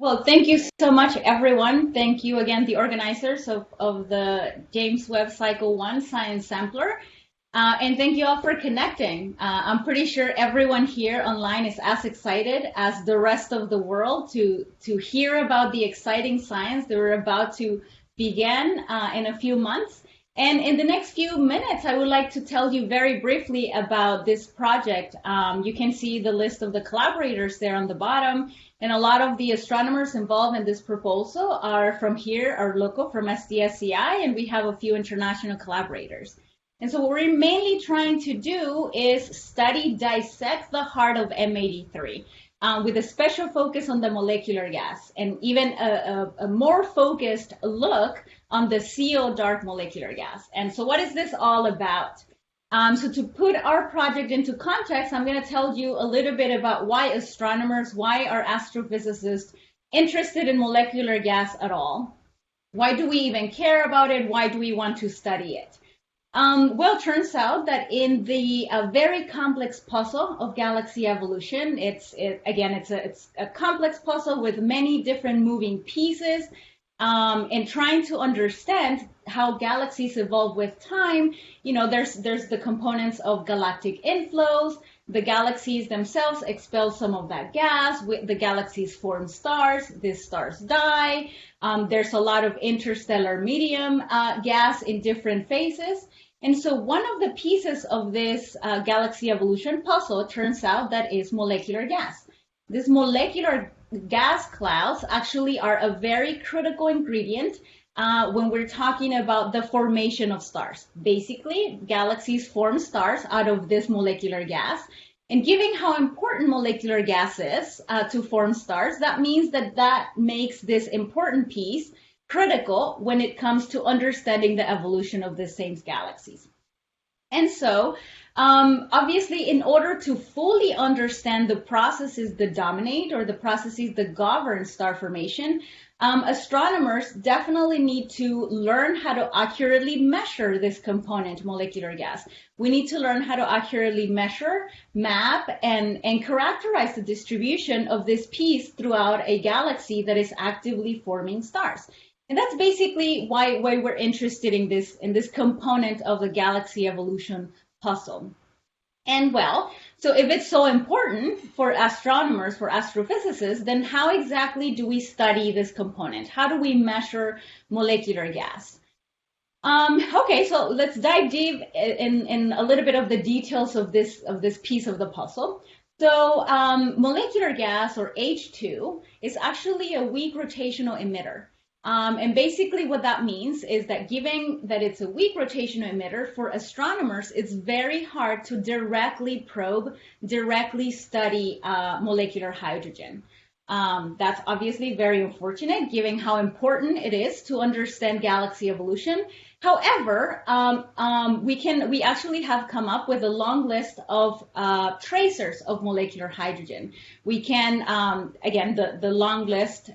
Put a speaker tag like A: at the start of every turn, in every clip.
A: Well, thank you so much, everyone. Thank you again, the organizers of the James Webb Cycle 1 Science Sampler. And thank you all for connecting. I'm pretty sure everyone here online is as excited as the rest of the world to hear about the exciting science that we're about to begin in a few months. And in the next few minutes, I would like to tell you very briefly about this project. You can see the list of the collaborators there on the bottom. And a lot of the astronomers involved in this proposal are from here, are local from SDSCI, and we have a few international collaborators. And so what we're mainly trying to do is dissect the heart of M83 with a special focus on the molecular gas and even a more focused look on the CO dark molecular gas. And so what is this all about? So to put our project into context, I'm going to tell you a little bit about why astronomers, why are astrophysicists interested in molecular gas at all? Why do we even care about it? Why do we want to study it? Well, it turns out that in the very complex puzzle of galaxy evolution, it's a complex puzzle with many different moving pieces. And trying to understand how galaxies evolve with time, there's the components of galactic inflows. The galaxies themselves expel some of that gas. The galaxies form stars. These stars die. There's a lot of interstellar medium gas in different phases. And so one of the pieces of this galaxy evolution puzzle turns out that is molecular gas. This molecular gas clouds actually are a very critical ingredient when we're talking about the formation of stars. Basically, galaxies form stars out of this molecular gas. And given how important molecular gas is to form stars, that means that makes this important piece critical when it comes to understanding the evolution of the same galaxies. And so, obviously, in order to fully understand the processes that dominate or the processes that govern star formation, astronomers definitely need to learn how to accurately measure this component, molecular gas. We need to learn how to accurately measure, map, and characterize the distribution of this piece throughout a galaxy that is actively forming stars. And that's basically why we're interested in this component of the galaxy evolution puzzle. And well, so if it's so important for astronomers, for astrophysicists, then how exactly do we study this component? How do we measure molecular gas? Okay, so let's dive deep in a little bit of the details of this piece of the puzzle. So molecular gas, or H2, is actually a weak rotational emitter. And basically what that means is that given that it's a weak rotational emitter, for astronomers, it's very hard to directly probe, directly study molecular hydrogen. That's obviously very unfortunate given how important it is to understand galaxy evolution. However, we actually have come up with a long list of tracers of molecular hydrogen. We can, again, the long list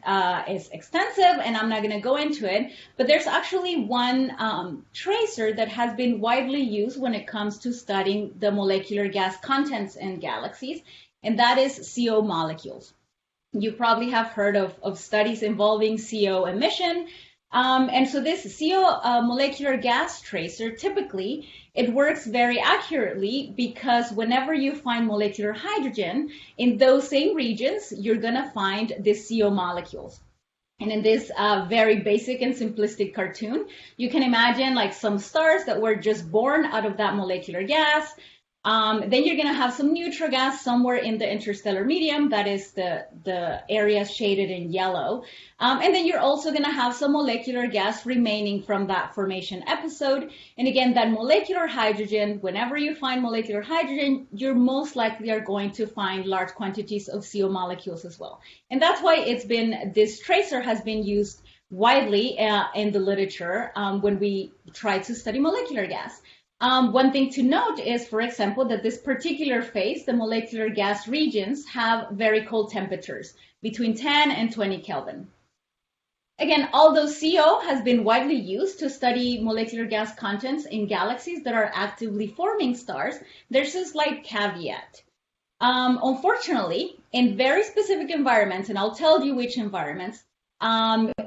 A: is extensive and I'm not going to go into it, but there's actually one tracer that has been widely used when it comes to studying the molecular gas contents in galaxies, and that is CO molecules. You probably have heard of studies involving CO emission. And so this CO molecular gas tracer, typically, it works very accurately because whenever you find molecular hydrogen, in those same regions, you're going to find the CO molecules. And in this very basic and simplistic cartoon, you can imagine like some stars that were just born out of that molecular gas. Then you're going to have some neutral gas somewhere in the interstellar medium, that is the area shaded in yellow. And then you're also going to have some molecular gas remaining from that formation episode. And again, that molecular hydrogen, whenever you find molecular hydrogen, you're most likely are going to find large quantities of CO molecules as well. And that's why this tracer has been used widely in the literature when we try to study molecular gas. One thing to note is, for example, that this particular phase, the molecular gas regions, have very cold temperatures, between 10 and 20 Kelvin. Again, although CO has been widely used to study molecular gas contents in galaxies that are actively forming stars, there's a slight caveat. Unfortunately, in very specific environments, and I'll tell you which environments,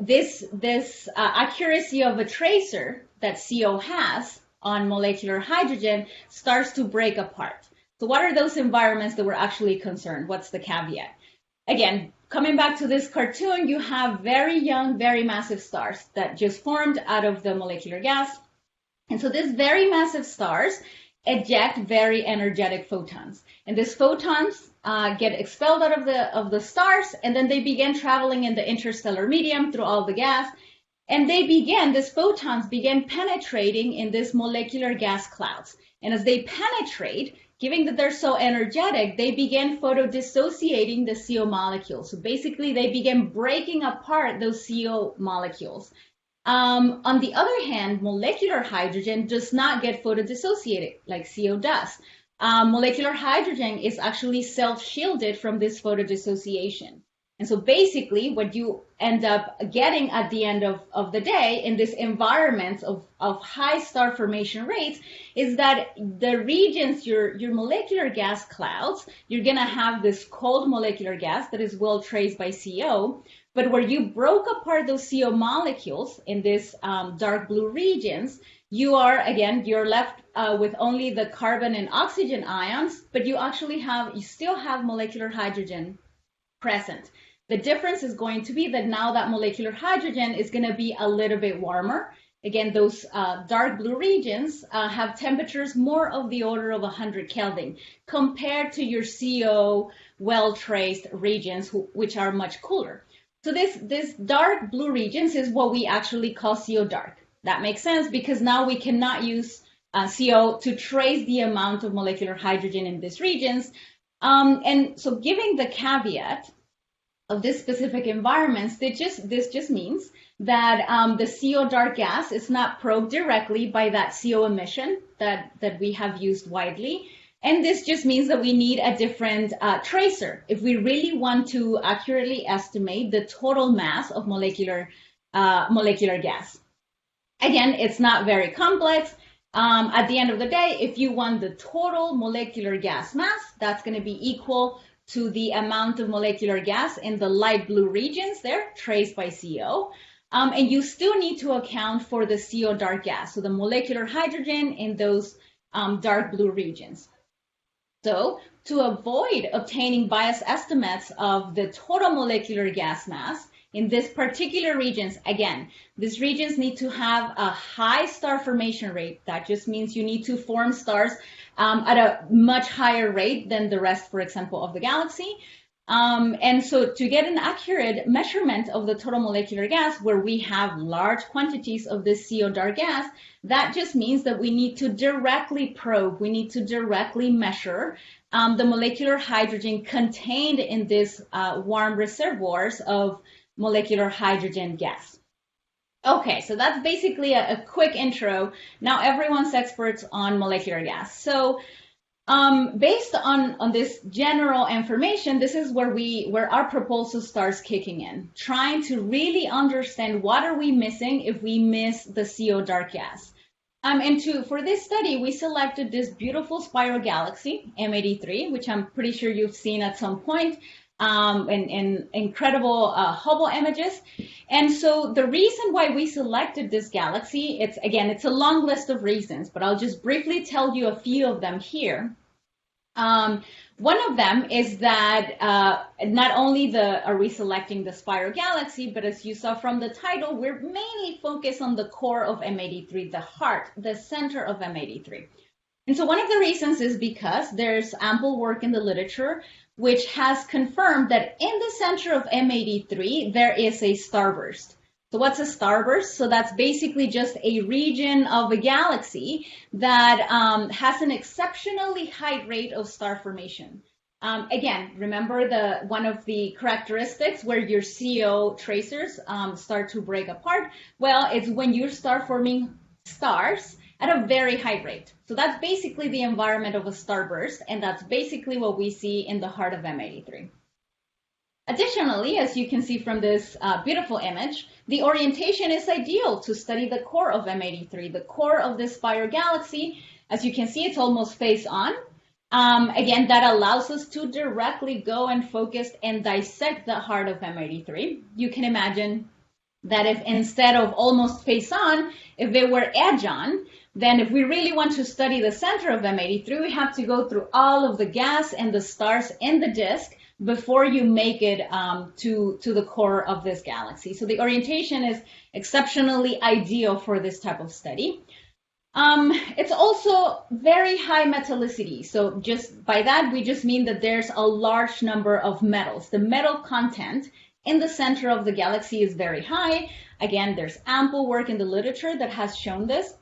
A: this accuracy of a tracer that CO has on molecular hydrogen starts to break apart. So what are those environments that we're actually concerned? What's the caveat? Again, coming back to this cartoon, you have very young, very massive stars that just formed out of the molecular gas. And so these very massive stars eject very energetic photons. And these photons get expelled out of the stars, and then they begin traveling in the interstellar medium through all the gas. And these photons begin penetrating in these molecular gas clouds. And as they penetrate, given that they're so energetic, they begin photodissociating the CO molecules. So basically, they begin breaking apart those CO molecules. On the other hand, molecular hydrogen does not get photodissociated like CO does. Molecular hydrogen is actually self-shielded from this photodissociation. And so basically what you end up getting at the end of the day in this environment of high star formation rates is that the regions, your molecular gas clouds, you're going to have this cold molecular gas that is well traced by CO, but where you broke apart those CO molecules in these dark blue regions, you're left with only the carbon and oxygen ions, but you still have molecular hydrogen present. The difference is going to be that now that molecular hydrogen is going to be a little bit warmer. Again, those dark blue regions have temperatures more of the order of 100 Kelvin compared to your CO well-traced regions, which are much cooler. So this dark blue regions is what we actually call CO dark. That makes sense because now we cannot use CO to trace the amount of molecular hydrogen in these regions. And so giving the caveat of this specific environments, this just means that the CO dark gas is not probed directly by that CO emission that we have used widely. And this just means that we need a different tracer if we really want to accurately estimate the total mass of molecular gas. Again, it's not very complex. At the end of the day, if you want the total molecular gas mass, that's going to be equal to the amount of molecular gas in the light blue regions there, traced by CO. And you still need to account for the CO dark gas, so the molecular hydrogen in those dark blue regions. So to avoid obtaining biased estimates of the total molecular gas mass in these particular regions, again, these regions need to have a high star formation rate. That just means you need to form stars at a much higher rate than the rest, for example, of the galaxy. And so to get an accurate measurement of the total molecular gas where we have large quantities of this CO dark gas, that just means that we need to directly probe, we need to directly measure the molecular hydrogen contained in these warm reservoirs of molecular hydrogen gas. Okay, so that's basically a quick intro. Now everyone's experts on molecular gas. So based on this general information, this is where our proposal starts kicking in, trying to really understand what are we missing if we miss the CO dark gas. For this study, we selected this beautiful spiral galaxy, M83, which I'm pretty sure you've seen at some point in incredible Hubble images. And so the reason why we selected this galaxy, it's a long list of reasons, but I'll just briefly tell you a few of them here. One of them is that not only are we selecting the spiral galaxy, but as you saw from the title, we're mainly focused on the core of M83, the heart, the center of M83. And so one of the reasons is because there's ample work in the literature which has confirmed that in the center of M83, there is a starburst. So what's a starburst? So that's basically just a region of a galaxy that has an exceptionally high rate of star formation. Again, remember one of the characteristics where your CO tracers start to break apart? Well, it's when you start forming stars at a very high rate. So that's basically the environment of a starburst, and that's basically what we see in the heart of M83. Additionally, as you can see from this beautiful image, the orientation is ideal to study the core of M83, the core of this spiral galaxy. As you can see, it's almost face on. Again, that allows us to directly go and focus and dissect the heart of M83. You can imagine that if instead of almost face on, if it were edge on, then if we really want to study the center of M83, we have to go through all of the gas and the stars in the disk before you make it to the core of this galaxy. So the orientation is exceptionally ideal for this type of study. It's also very high metallicity. So just by that, we just mean that there's a large number of metals. The metal content in the center of the galaxy is very high. Again, there's ample work in the literature that has shown this.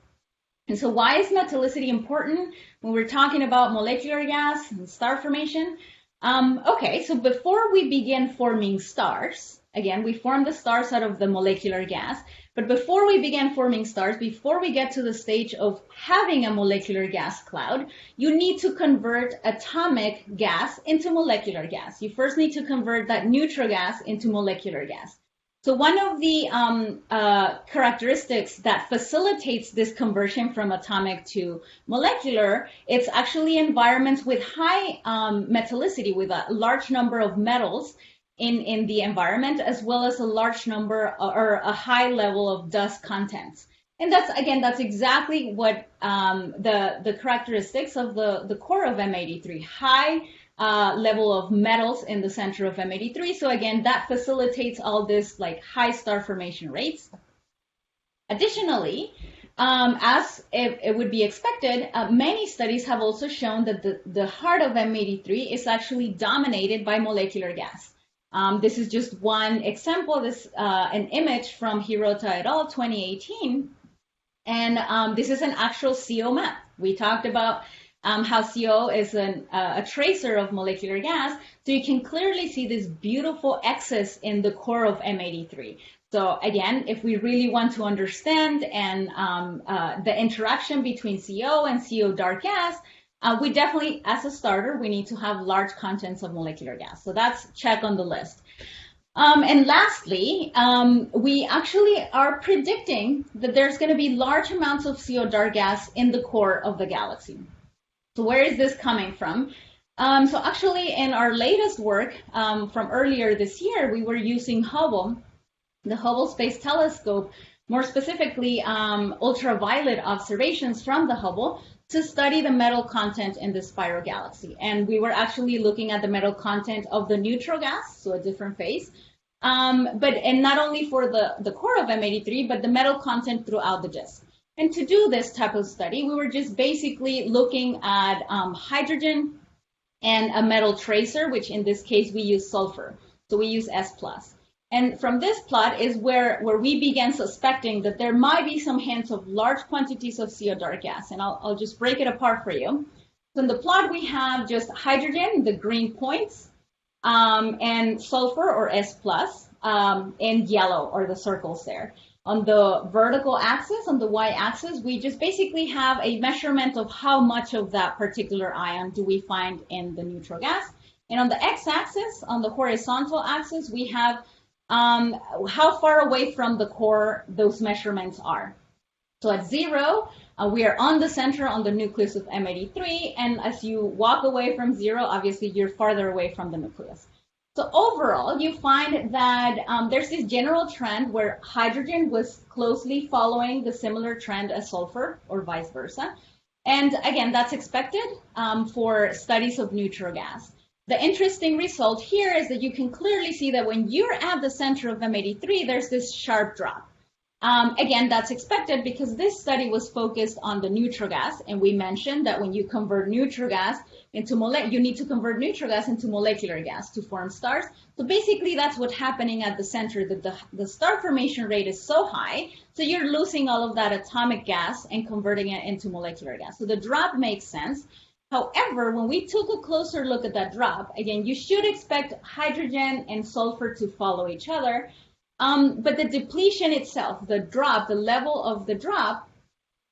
A: And so why is metallicity important when we're talking about molecular gas and star formation? Okay, so before we begin forming stars, again, we form the stars out of the molecular gas, but before we begin forming stars, before we get to the stage of having a molecular gas cloud, you need to convert atomic gas into molecular gas. You first need to convert that neutral gas into molecular gas. So one of the characteristics that facilitates this conversion from atomic to molecular, it's actually environments with high metallicity, with a large number of metals in the environment, as well as a large number or a high level of dust contents. And that's exactly what the characteristics of the core of M83, high level of metals in the center of M83. So again, that facilitates all this like high star formation rates. Additionally, as it would be expected, many studies have also shown that the heart of M83 is actually dominated by molecular gas. This is just one example. This an image from Hirota et al. 2018, and this is an actual CO map. We talked about how CO is a tracer of molecular gas, so you can clearly see this beautiful excess in the core of M83. So again, if we really want to understand and the interaction between CO and CO dark gas, we definitely, as a starter, we need to have large contents of molecular gas. So that's check on the list. And lastly, we actually are predicting that there's going to be large amounts of CO dark gas in the core of the galaxy. So where is this coming from? So actually, in our latest work from earlier this year, we were using Hubble, the Hubble Space Telescope, more specifically ultraviolet observations from the Hubble, to study the metal content in the spiral galaxy. And we were actually looking at the metal content of the neutral gas, so a different phase, and not only for the core of M83, but the metal content throughout the disk. And to do this type of study, we were just basically looking at hydrogen and a metal tracer, which in this case we use sulfur. So we use S+. And from this plot is where we began suspecting that there might be some hints of large quantities of CO dark gas. And I'll just break it apart for you. So in the plot, we have just hydrogen, the green points, and sulfur, or S+, in yellow, or the circles there. On the vertical axis, on the y-axis, we just basically have a measurement of how much of that particular ion do we find in the neutral gas. And on the x-axis, on the horizontal axis, we have how far away from the core those measurements are. So at 0, we are on the center, on the nucleus of M83, and as you walk away from 0, obviously you're farther away from the nucleus. So overall, you find that there's this general trend where hydrogen was closely following the similar trend as sulfur, or vice versa. And again, that's expected for studies of neutral gas. The interesting result here is that you can clearly see that when you're at the center of M83, there's this sharp drop. Again, that's expected because this study was focused on the neutral gas, and we mentioned that when you convert neutral gas into you need to convert neutral gas into molecular gas to form stars. So basically, that's what's happening at the center, that the star formation rate is so high, so you're losing all of that atomic gas and converting it into molecular gas. So the drop makes sense. However, when we took a closer look at that drop, again, you should expect hydrogen and sulfur to follow each other. But the depletion itself, the drop, the level of the drop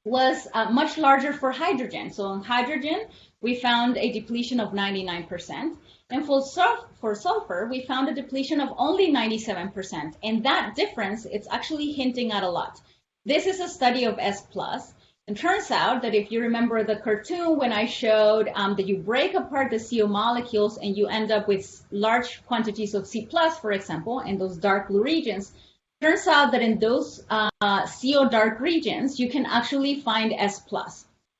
A: was much larger for hydrogen. So in hydrogen, we found a depletion of 99%. And for sulfur, we found a depletion of only 97%. And that difference, it's actually hinting at a lot. This is a study of S+. And turns out that if you remember the cartoon when I showed that you break apart the CO molecules and you end up with large quantities of C+, for example, in those dark blue regions, turns out that in those CO dark regions, you can actually find S+.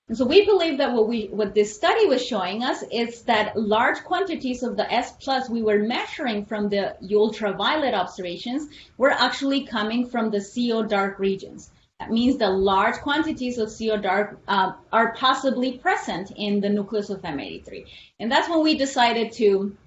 A: And so we believe that what this study was showing us is that large quantities of the S+ we were measuring from the ultraviolet observations were actually coming from the CO dark regions. That means the large quantities of CO dark are possibly present in the nucleus of M83. And that's when we decided to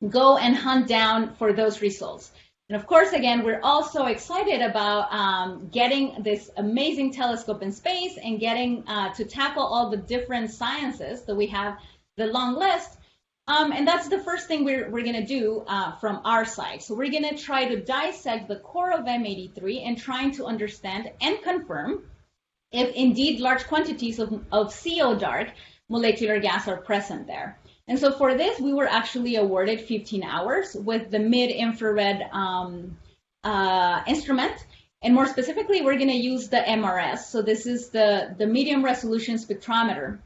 A: go and hunt down for those results. And of course, again, we're also excited about getting this amazing telescope in space and getting to tackle all the different sciences that we have, the long list. And that's the first thing we're going to do from our side. So we're going to try to dissect the core of M83 and trying to understand and confirm if indeed large quantities of CO dark molecular gas are present there. And so for this, we were actually awarded 15 hours with the mid-infrared instrument. And more specifically, we're going to use the MRS. So this is the medium resolution spectrometer.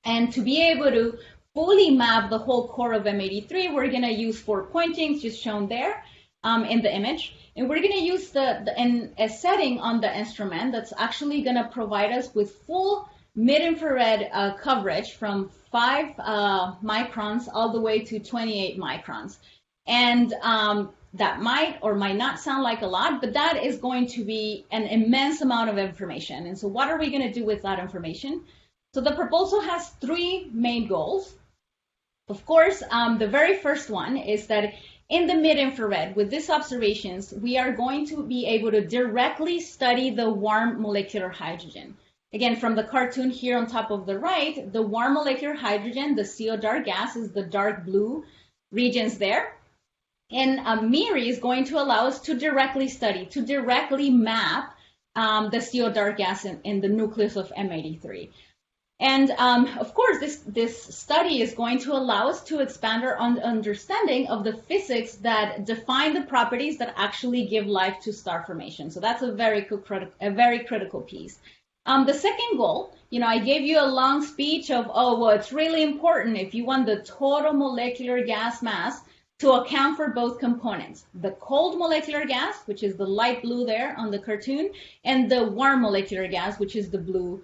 A: And to be able to fully map the whole core of M83, we're going to use 4 pointings, just shown there in the image. And we're going to use a setting on the instrument that's actually going to provide us with full mid-infrared coverage from 5 microns all the way to 28 microns. And that might or might not sound like a lot, but that is going to be an immense amount of information. And so what are we going to do with that information? So the proposal has 3 main goals. Of course, the very first one is that in the mid-infrared, with these observations, we are going to be able to directly study the warm molecular hydrogen. Again, from the cartoon here on top of the right, the warm molecular hydrogen, the CO dark gas, is the dark blue regions there. And MIRI is going to allow us to directly study, to directly map the CO dark gas in the nucleus of M83. And of course, this study is going to allow us to expand our understanding of the physics that define the properties that actually give life to star formation. So that's a very critical piece. The second goal, I gave you a long speech of, it's really important if you want the total molecular gas mass to account for both components, the cold molecular gas, which is the light blue there on the cartoon, and the warm molecular gas, which is the blue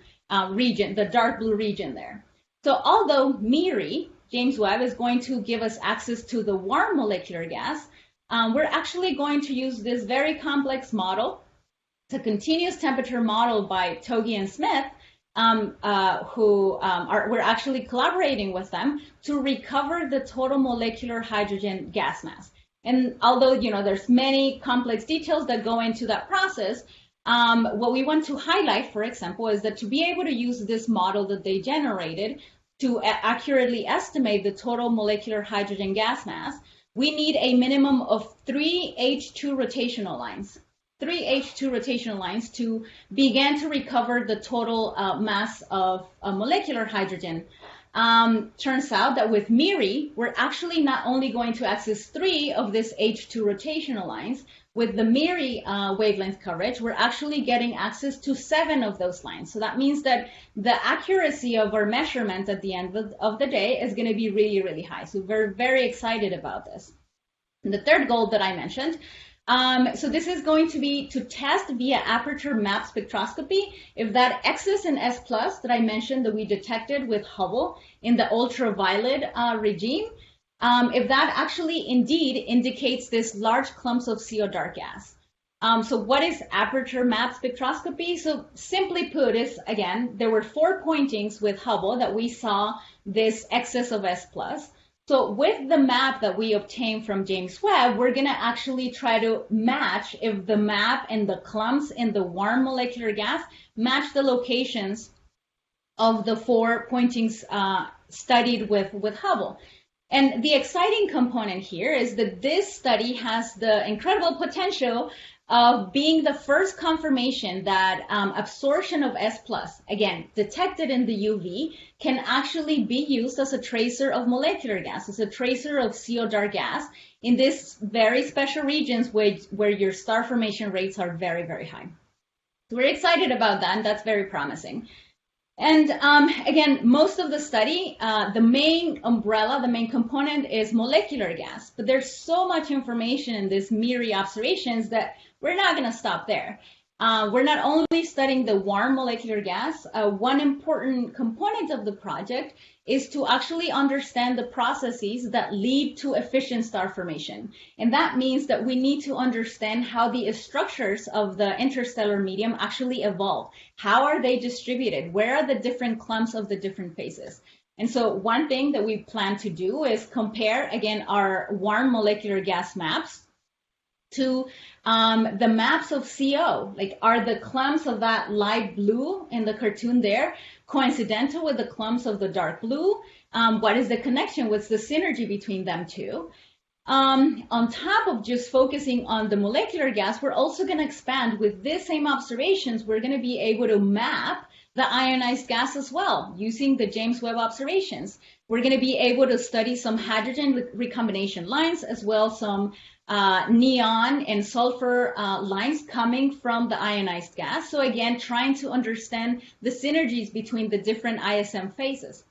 A: region, the dark blue region there. So although MIRI, James Webb, is going to give us access to the warm molecular gas, we're actually going to use this very complex model. It's a continuous temperature model by Togi and Smith, we're actually collaborating with them to recover the total molecular hydrogen gas mass. And although, there's many complex details that go into that process, what we want to highlight, for example, is that to be able to use this model that they generated to accurately estimate the total molecular hydrogen gas mass, we need a minimum of 3 H2 rotational lines. 3 H2 rotational lines to begin to recover the total mass of molecular hydrogen. Turns out that with MIRI, we're actually not only going to access 3 of these H2 rotational lines. With the MIRI wavelength coverage, we're actually getting access to 7 of those lines. So that means that the accuracy of our measurement at the end of the day is going to be really, really high. So we're very excited about this. And the third goal that I mentioned, so this is going to be to test via aperture map spectroscopy if that excess in S+ that I mentioned that we detected with Hubble in the ultraviolet regime, if that actually indeed indicates this large clumps of CO dark gas. So what is aperture map spectroscopy? So simply put is, again, there were 4 pointings with Hubble that we saw this excess of S+. So with the map that we obtained from James Webb, we're going to actually try to match if the map and the clumps in the warm molecular gas match the locations of the 4 pointings studied with Hubble. And the exciting component here is that this study has the incredible potential of being the first confirmation that absorption of S+, again, detected in the UV, can actually be used as a tracer of molecular gas, as a tracer of CO dark gas in these very special regions where your star formation rates are very, very high. So we're excited about that, and that's very promising. And again, most of the study, the main umbrella, the main component is molecular gas. But there's so much information in this MIRI observations that we're not going to stop there. We're not only studying the warm molecular gas. One important component of the project is to actually understand the processes that lead to efficient star formation. And that means that we need to understand how the structures of the interstellar medium actually evolve. How are they distributed? Where are the different clumps of the different phases? And so one thing that we plan to do is compare, again, our warm molecular gas maps to the maps of CO. Like, are the clumps of that light blue in the cartoon there coincidental with the clumps of the dark blue? What is the connection? What's the synergy between them two? On top of just focusing on the molecular gas, we're also going to expand with these same observations. We're going to be able to map the ionized gas as well using the James Webb observations. We're going to be able to study some hydrogen recombination lines, as well as some neon and sulfur lines coming from the ionized gas. So again, trying to understand the synergies between the different ISM phases.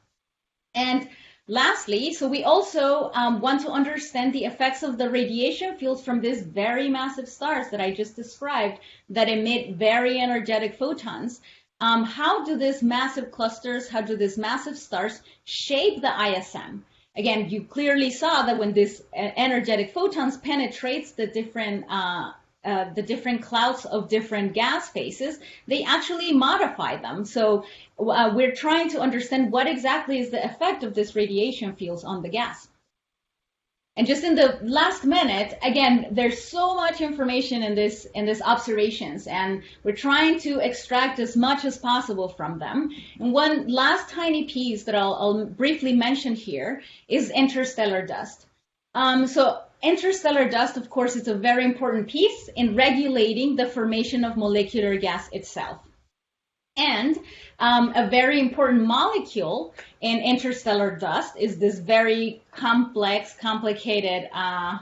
A: And lastly, so we also want to understand the effects of the radiation fields from these very massive stars that I just described that emit very energetic photons. How do these massive clusters, how do these massive stars shape the ISM? Again, you clearly saw that when this energetic photons penetrates the different clouds of different gas phases, they actually modify them. So we're trying to understand what exactly is the effect of this radiation fields on the gas. And just in the last minute, again, there's so much information in this observations, and we're trying to extract as much as possible from them. And one last tiny piece that I'll briefly mention here is interstellar dust. So interstellar dust, of course, is a very important piece in regulating the formation of molecular gas itself. And a very important molecule in interstellar dust is this very complex, complicated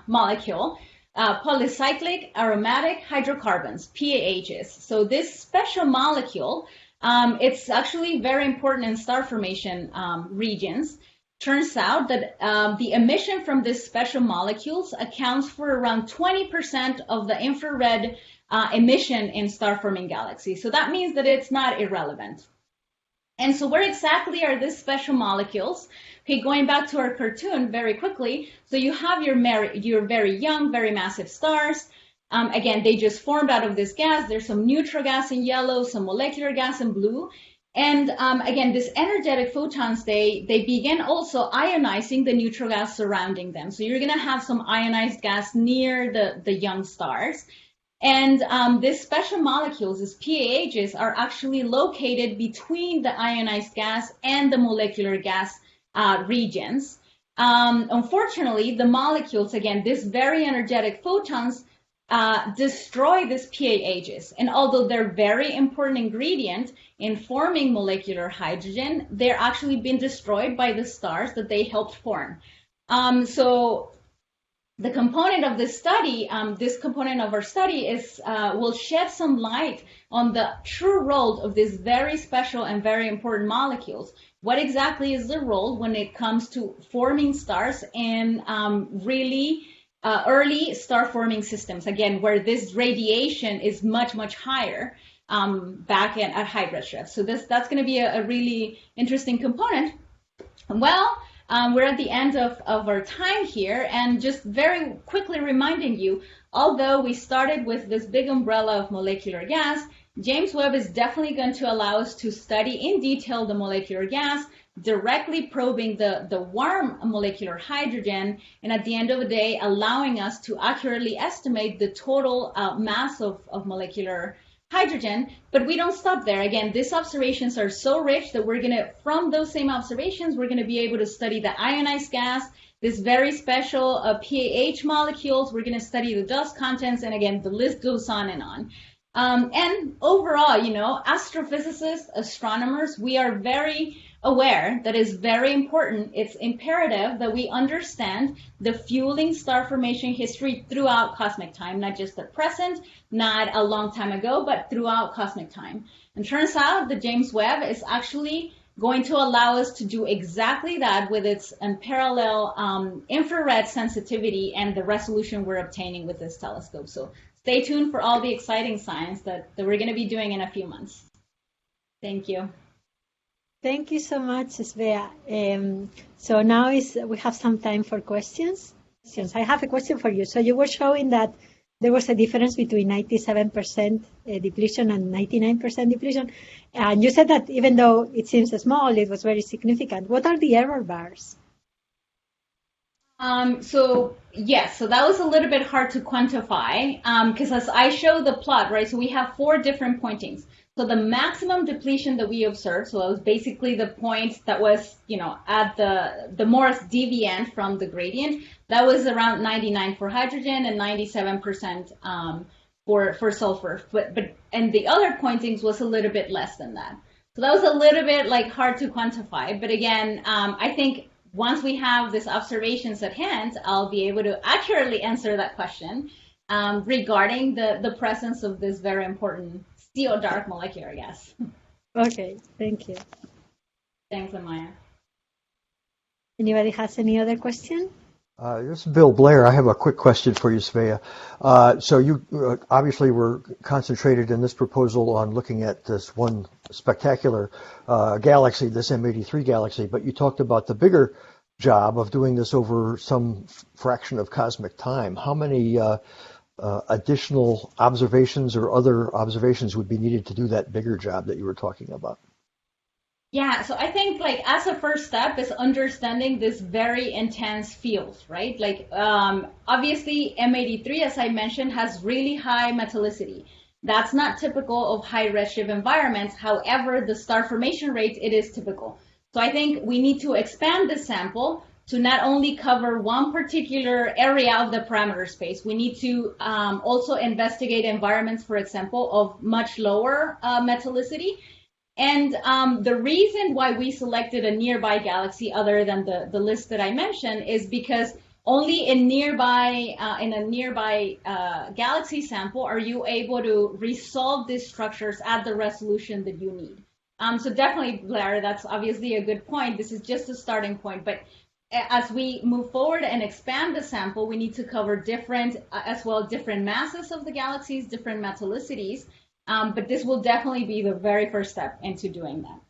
A: molecule, polycyclic aromatic hydrocarbons, PAHs. So this special molecule, it's actually very important in star formation regions. Turns out that the emission from these special molecules accounts for around 20% of the infrared emission in star-forming galaxies. So that means that it's not irrelevant. And so where exactly are these special molecules? Okay, going back to our cartoon very quickly. So you have your very young, very massive stars. Again, they just formed out of this gas. There's some neutral gas in yellow, some molecular gas in blue. And again, these energetic photons, they begin also ionizing the neutral gas surrounding them. So you're going to have some ionized gas near the young stars. And these special molecules, these PAHs, are actually located between the ionized gas and the molecular gas regions. Unfortunately, the molecules, again, these very energetic photons, destroy these PAHs. And although they're very important ingredient in forming molecular hydrogen, they're actually been destroyed by the stars that they helped form. So the component of this study, this component of our study is will shed some light on the true role of these very special and very important molecules. What exactly is the role when it comes to forming stars in really early star-forming systems, again, where this radiation is much, much higher back at high redshift. So that's going to be a really interesting component. Well, we're at the end of our time here, and just very quickly reminding you, although we started with this big umbrella of molecular gas, James Webb is definitely going to allow us to study in detail the molecular gas, directly probing the warm molecular hydrogen, and at the end of the day, allowing us to accurately estimate the total mass of molecular hydrogen. But we don't stop there. Again, these observations are so rich that we're going to, from those same observations, we're going to be able to study the ionized gas, this very special PAH molecules. We're going to study the dust contents, and again, the list goes on and on. And overall, you know, astrophysicists, astronomers, we are very aware that it's very important. It's imperative that we understand the fueling star formation history throughout cosmic time, not just the present, not a long time ago, but throughout cosmic time. And turns out the James Webb is actually going to allow us to do exactly that with its unparalleled infrared sensitivity and the resolution we're obtaining with this telescope. So stay tuned for all the exciting science that we're going to be doing in a few months. Thank you.
B: Thank you so much, Svea. So now we have some time for questions. I have a question for you. So you were showing that there was a difference between 97% depletion and 99% depletion. And you said that even though it seems small, it was very significant. What are the error bars?
A: So that was a little bit hard to quantify because as I show the plot, right, so we have 4 different pointings. So the maximum depletion that we observed, so that was basically the point that was, you know, at the most deviant from the gradient, that was around 99 for hydrogen and 97% for sulfur. And the other pointings was a little bit less than that. So that was a little bit like hard to quantify. But again, I think once we have these observations at hand, I'll be able to accurately answer that question regarding the presence of this very important steel dark molecular gas.
B: Okay, thank you.
A: Thanks, Amaya.
B: Anybody has any other question?
C: This is Bill Blair. I have a quick question for you, Svea. So you obviously were concentrated in this proposal on looking at this one spectacular galaxy, this M83 galaxy, but you talked about the bigger job of doing this over some fraction of cosmic time. How many additional observations or other observations would be needed to do that bigger job that you were talking about?
A: Yeah, so I think like as a first step is understanding this very intense field, right? Like obviously M83, as I mentioned, has really high metallicity. That's not typical of high redshift environments. However, the star formation rate, it is typical. So I think we need to expand the sample to not only cover one particular area of the parameter space. We need to also investigate environments, for example, of much lower metallicity. And the reason why we selected a nearby galaxy other than the list that I mentioned is because only in a nearby galaxy sample are you able to resolve these structures at the resolution that you need. So definitely, Blair, that's obviously a good point. This is just a starting point, but as we move forward and expand the sample, we need to cover different masses of the galaxies, different metallicities. But this will definitely be the very first step into doing that.